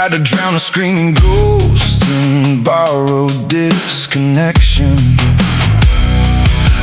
tried to drown a screaming ghost in borrowed disconnection.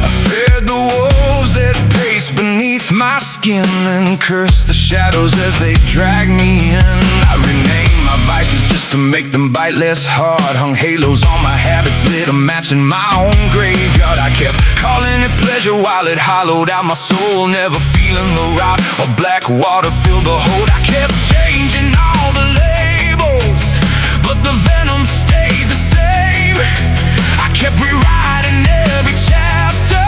I feared the wolves that paced beneath my skin and cursed the shadows as they dragged me in. I renamed my vices just to make them bite less hard. Hung halos on my habits, lit a match in my own graveyard. I kept calling it pleasure while it hollowed out my soul. Never feeling the rot or black water filled the hold. I kept changing all the labels, but the venom stayed the same. I kept rewriting every chapter,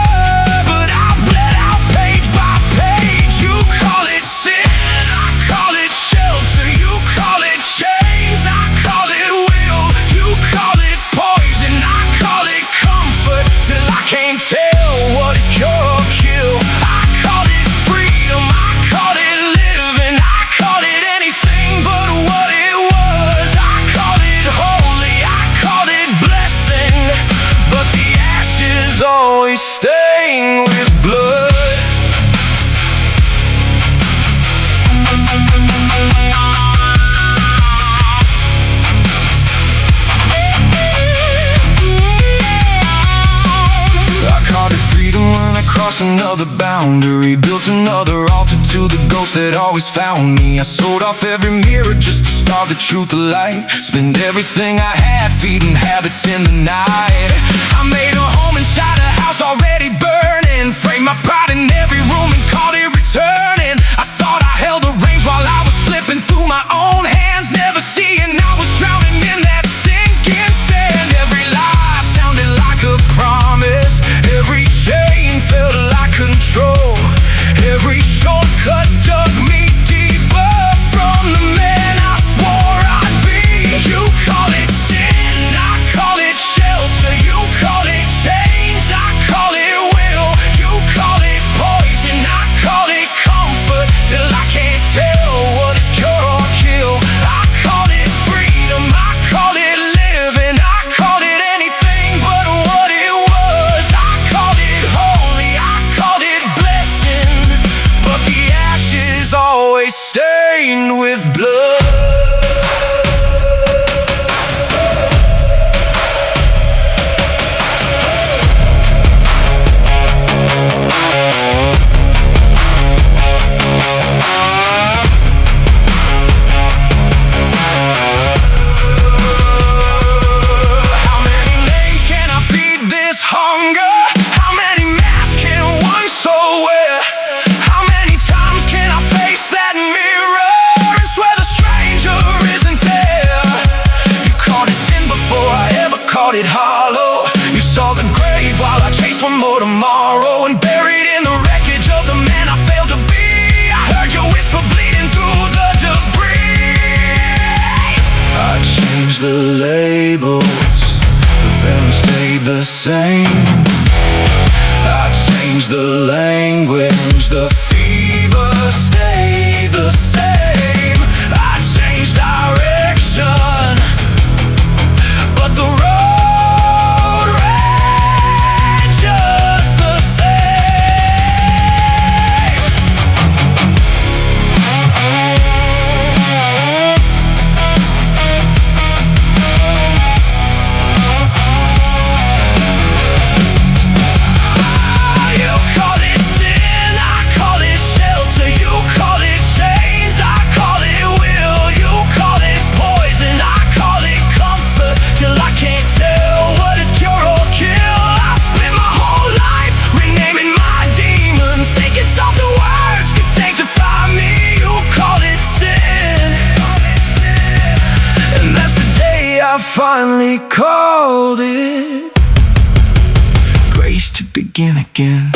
but I bled out page by page. You call it sin, I call it shelter. You call it chains, I call it will. You call it poison, I call it comfort, till I can't tell what is cure or kill. I call it freedom, I call it living, I call it anything but what it was. I call it holy, I call it blessing, but the ashes always stain with blood. Crossed another boundary, built another altar to the ghost that always found me. I sold off every mirror just to starve the truth of light. Spend everything I had feeding habits in the night. I made a home inside a house already burning, framed my pride in every room and called it returning. I thought I held the reins while I was slipping through my own hands, never seeing I was drowning in that sinking sand. Every lie sounded like a promise, every chain felt like control, every shortcut dug me deeper from the man I swore I'd be. You call it sin, I call it shelter. You call it chains, I call it will. You call it poison, I call it comfort, till I can't tell what is cure or kill. I call it freedom, I call it living, I call it anything but what it was. I called it holy, I called it blessing, but the ashes always stained with blood. How many names can I feed this hunger? How many masks can one soul wear? How many times can I face that mirror and swear the stranger isn't there? You called it sin before I ever called it hollow. You saw the grave while I chased one more tomorrow, and buried in the wreckage of the man I failed to be, I heard your whisper bleeding through the debris. I changed the labels, the venom stayed the same. I changed the language, the fever stayed the same. I changed direction, but the road ran just the same. You call it sin, I call it shelter. You call it chains, I call it will. You call it poison, I call it comfort, till I can't tell what is cure or kill. I've spent my whole life renaming my demons, thinking softer words could sanctify me. You call it sin, and that's the day I finally called it grace to begin again.